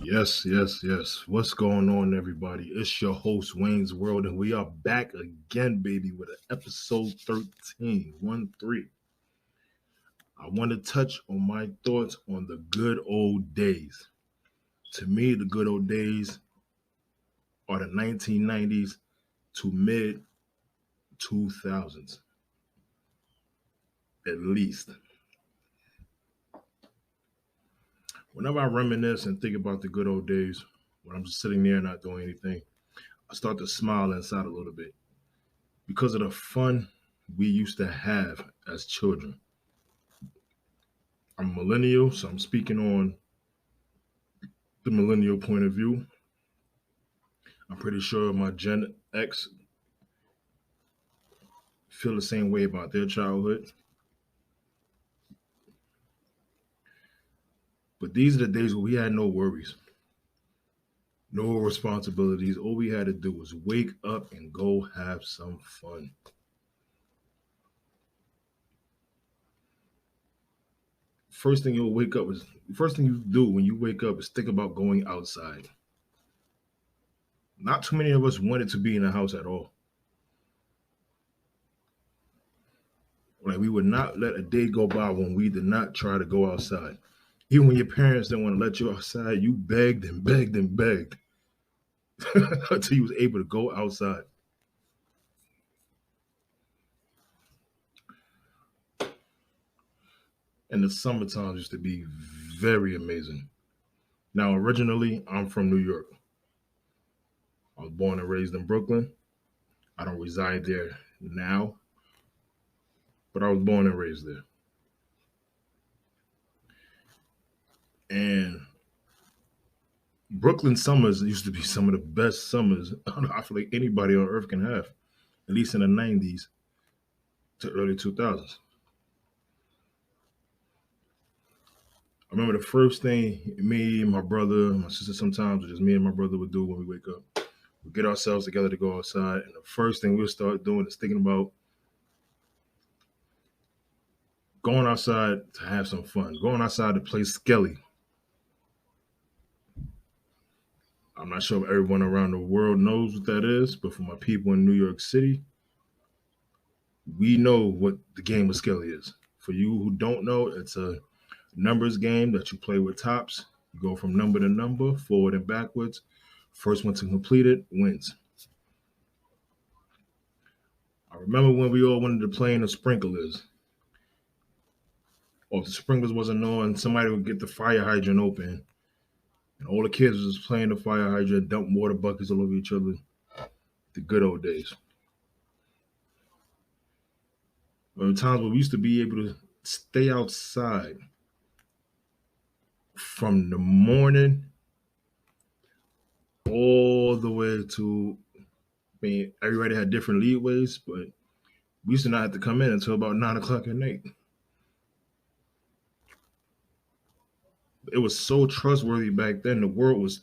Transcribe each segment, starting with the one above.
Yes, yes, yes. What's going on, everybody? It's your host, Wayne's World, and we are back again, baby, with an episode 13, 1 3. I want to touch on my thoughts on the good old days. To me, the good old days are the 1990s to mid 2000s, at least. Whenever I reminisce and think about the good old days, when I'm just sitting there not doing anything, I start to smile inside a little bit because of the fun we used to have as children. I'm a millennial, so I'm speaking on the millennial point of view. I'm pretty sure my Gen X feel the same way about their childhood. But these are the days where we had no worries, no responsibilities. All we had to do was wake up and go have some fun. First thing you'll wake up is first thing you do when you wake up is think about going outside. Not too many of us wanted to be in the house at all. Like we would not let a day go by when we did not try to go outside. Even when your parents didn't want to let you outside, you begged and begged and begged until you was able to go outside. And the summer times used to be very amazing. Now, originally, I'm from New York. I was born and raised in Brooklyn. I don't reside there now, but I was born and raised there. And Brooklyn summers used to be some of the best summers I feel like anybody on earth can have, at least in the 90s to early 2000s. I remember the first thing me, my brother, my sister sometimes, or just me and my brother would do when we wake up. We get ourselves together to go outside, and the first thing we'll start doing is thinking about going outside to have some fun, going outside to play Skelly. I'm not sure if everyone around the world knows what that is, but for my people in New York City, we know what the game of Skelly is. For you who don't know, it's a numbers game that you play with tops. You go from number to number, forward and backwards. First one to complete it wins. I remember when we all wanted to play in the sprinklers. Or if the sprinklers wasn't on, somebody would get the fire hydrant open. And all the kids was just playing the fire hydrant, dump water buckets all over each other. The good old days. There were times where we used to be able to stay outside from the morning all the way to, I mean, everybody had different leadways, but we used to not have to come in until about 9 o'clock at night. It was so trustworthy back then. The world was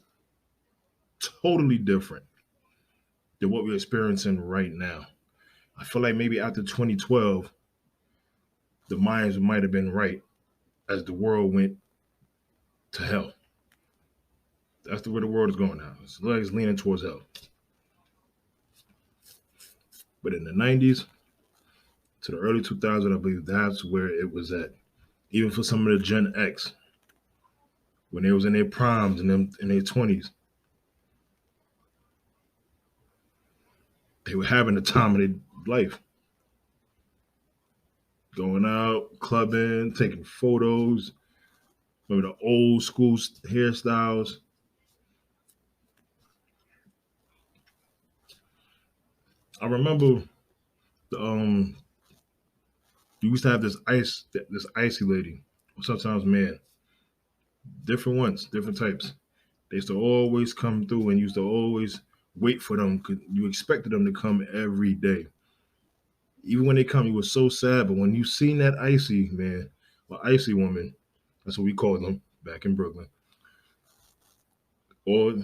totally different than what we're experiencing right now. I feel like maybe after 2012, the minds might have been right as the world went to hell. That's the way the world is going now. It's like it's leaning towards hell. But in the 90s to the early 2000s, I believe that's where it was at. Even for some of the Gen X, when they was in their primes and them in their 20s, they were having the time of their life. Going out, clubbing, taking photos, remember the old school hairstyles. I remember the, you used to have this icy lady, or sometimes man, different ones, different types. They used to always come through and used to always wait for them. 'Cause you expected them to come every day. Even when they come, you were so sad. But when you seen that icy man, or icy woman, that's what we called them back in Brooklyn, or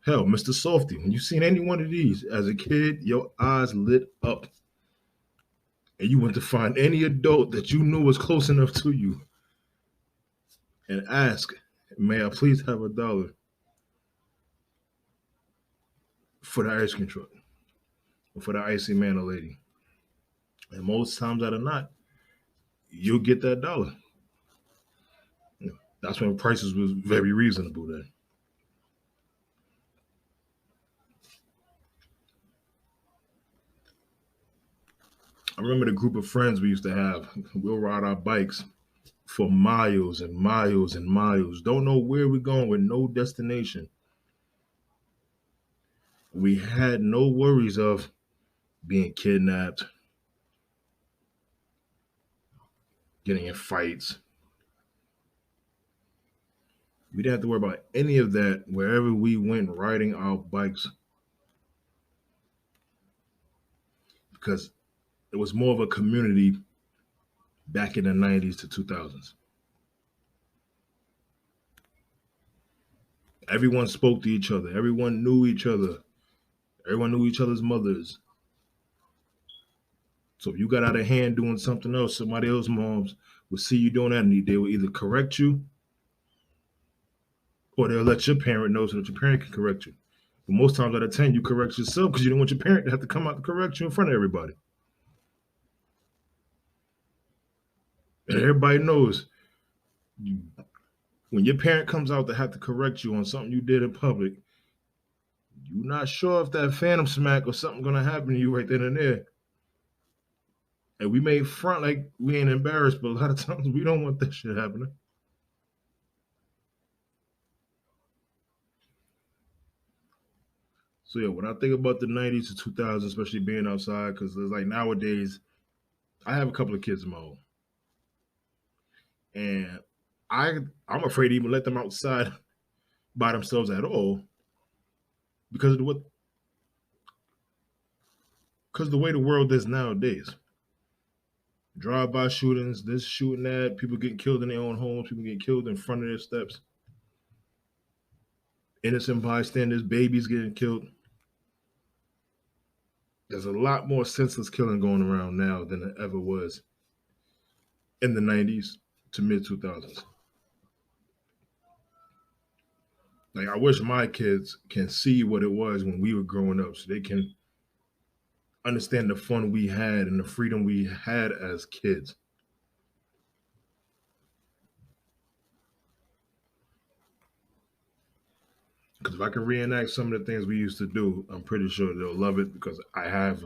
hell, Mr. Softy. When you seen any one of these as a kid, your eyes lit up, and you went to find any adult that you knew was close enough to you and ask, "May I please have $1?" for the ice cream truck or for the Icy Man or lady. And most times out of not, you'll get that dollar. You know, that's when prices was very reasonable then. I remember the group of friends we used to have. We'll ride our bikes for miles and miles and miles. Don't know where we're going with no destination. We had no worries of being kidnapped, getting in fights. We didn't have to worry about any of that wherever we went riding our bikes because it was more of a community back in the 90s to 2000s. Everyone spoke to each other, everyone knew each other, everyone knew each other's mothers. So if you got out of hand doing something else, somebody else's moms would see you doing that and they will either correct you or they'll let your parent know so that your parent can correct you. But most times out of 10, you correct yourself because you don't want your parent to have to come out to correct you in front of everybody. And everybody knows you, when your parent comes out to have to correct you on something you did in public, you're not sure if that phantom smack or something gonna happen to you right then and there. And we may front like we ain't embarrassed, but a lot of times we don't want that shit happening. So yeah, when I think about the 90s to 2000s, especially being outside, because it's like nowadays, I have a couple of kids of my own, and I'm afraid to even let them outside by themselves at all because of what because of the way the world is nowadays. Drive-by shootings, this shooting that, people getting killed in their own homes, people getting killed in front of their steps, innocent bystanders, babies getting killed. There's a lot more senseless killing going around now than there ever was in the 90s to mid 2000s. Like I wish my kids can see what it was when we were growing up, so they can understand the fun we had and the freedom we had as kids. Because if I can reenact some of the things we used to do, I'm pretty sure they'll love it. Because I have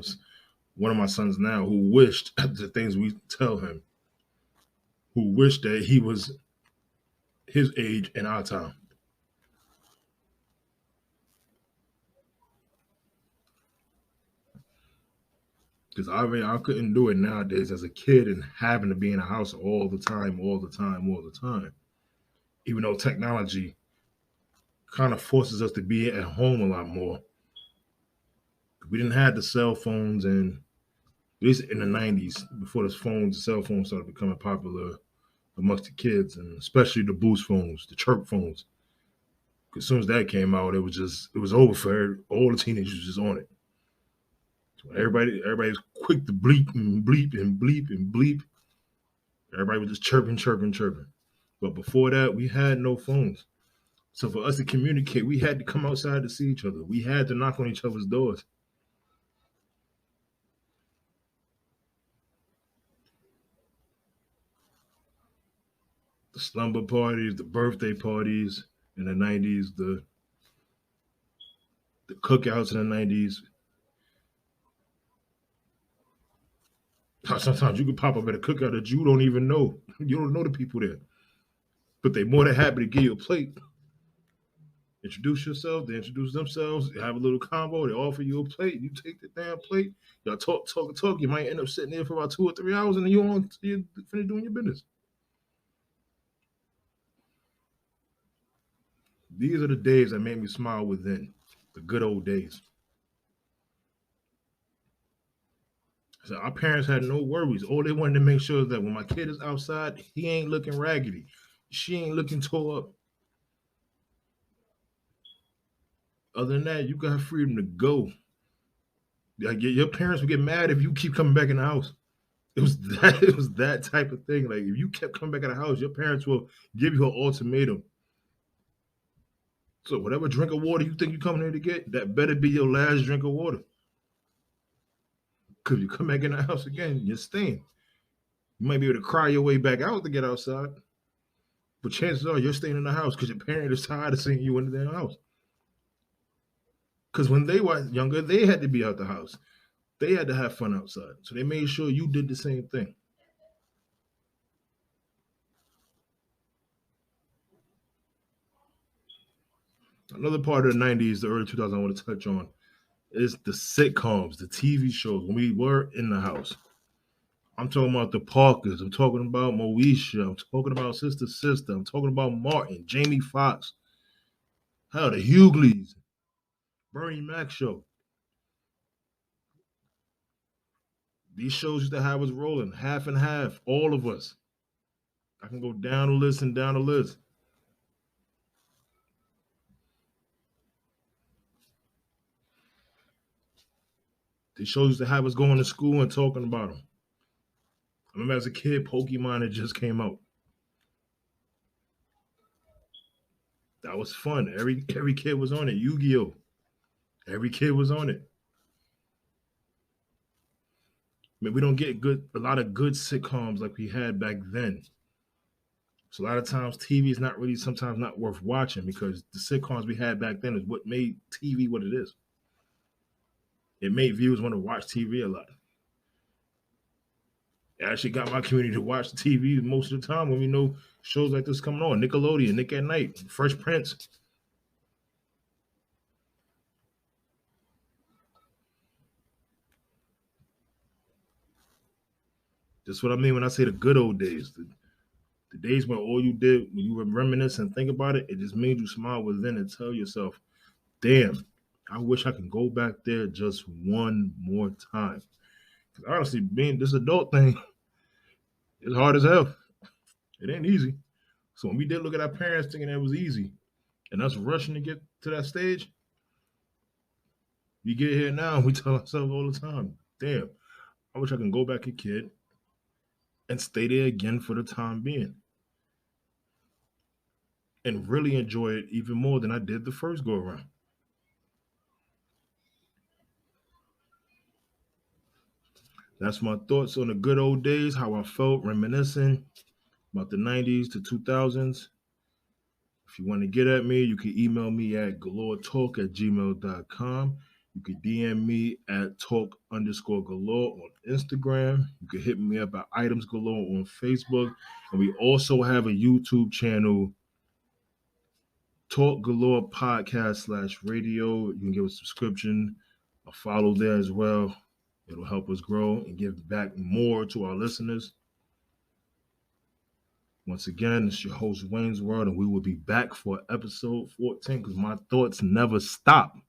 one of my sons now who wished the things we tell him, who wished that he was his age in our time. Because I mean, I couldn't do it nowadays as a kid and having to be in a house all the time, all the time, all the time. Even though technology kind of forces us to be at home a lot more. We didn't have the cell phones and at least in the 90s, before the cell phones started becoming popular amongst the kids, and especially the boost phones, the chirp phones. As soon as that came out, it was over for all the teenagers just on it. So everybody was quick to bleep and bleep and bleep and bleep. Everybody was just chirping, chirping, chirping. But before that, we had no phones. So for us to communicate, we had to come outside to see each other. We had to knock on each other's doors. The slumber parties, the birthday parties in the 90s, the cookouts in the 90s. Sometimes you can pop up at a cookout that you don't even know. You don't know the people there. But they're more than happy to give you a plate. Introduce yourself, they introduce themselves, they have a little combo, they offer you a plate, you take the damn plate, y'all talk, talk, talk. You might end up sitting there for about 2 or 3 hours and then you finish doing your business. These are the days that made me smile within. The good old days. So our parents had no worries. All they wanted to make sure is that when my kid is outside, he ain't looking raggedy. She ain't looking tore up. Other than that, you got freedom to go. Like your parents would get mad if you keep coming back in the house. It was that type of thing. Like if you kept coming back in the house, your parents will give you an ultimatum. So whatever drink of water you think you coming here to get, that better be your last drink of water. Cause you come back in the house again, you're staying. You might be able to cry your way back out to get outside, but chances are you're staying in the house because your parent is tired of seeing you in the house. Because when they were younger, they had to be out the house. They had to have fun outside. So they made sure you did the same thing. Another part of the 90s, the early 2000s I want to touch on is the sitcoms, the TV shows when we were in the house. I'm talking about the Parkers. I'm talking about Moesha. I'm talking about Sister Sister. I'm talking about Martin, Jamie Foxx. Hell, the Hughleys, Bernie Mac show. These shows used to have us rolling half and half, all of us. I can go down the list and down the list. These shows used to have us going to school and talking about them. I remember as a kid, Pokemon had just came out. That was fun. Every kid was on it. Yu-Gi-Oh! Every kid was on it. I mean, we don't get a lot of good sitcoms like we had back then. So a lot of times TV is not really sometimes not worth watching because the sitcoms we had back then is what made TV what it is. It made viewers want to watch TV a lot. It actually got my community to watch the TV most of the time when we know shows like this coming on. Nickelodeon, Nick at Night, Fresh Prince. That's what I mean when I say the good old days. The days when all you did, when you were reminisce and think about it, it just made you smile within and tell yourself, damn, I wish I could go back there just one more time. 'Cause honestly, being this adult thing is hard as hell. It ain't easy. So when we did look at our parents thinking it was easy and us rushing to get to that stage, we get here now and we tell ourselves all the time, damn, I wish I can go back a kid and stay there again for the time being and really enjoy it even more than I did the first go around. That's my thoughts on the good old days, how I felt reminiscing about the 90s to 2000s. If you want to get at me, you can email me at galoretalk@gmail.com. You can DM me at talk underscore galore on Instagram. You can hit me up at items galore on Facebook. And we also have a YouTube channel, Talk Galore Podcast /radio. You can give a subscription, a follow there as well. It'll help us grow and give back more to our listeners. Once again, it's your host, Wayne's World, and we will be back for episode 14 because my thoughts never stop.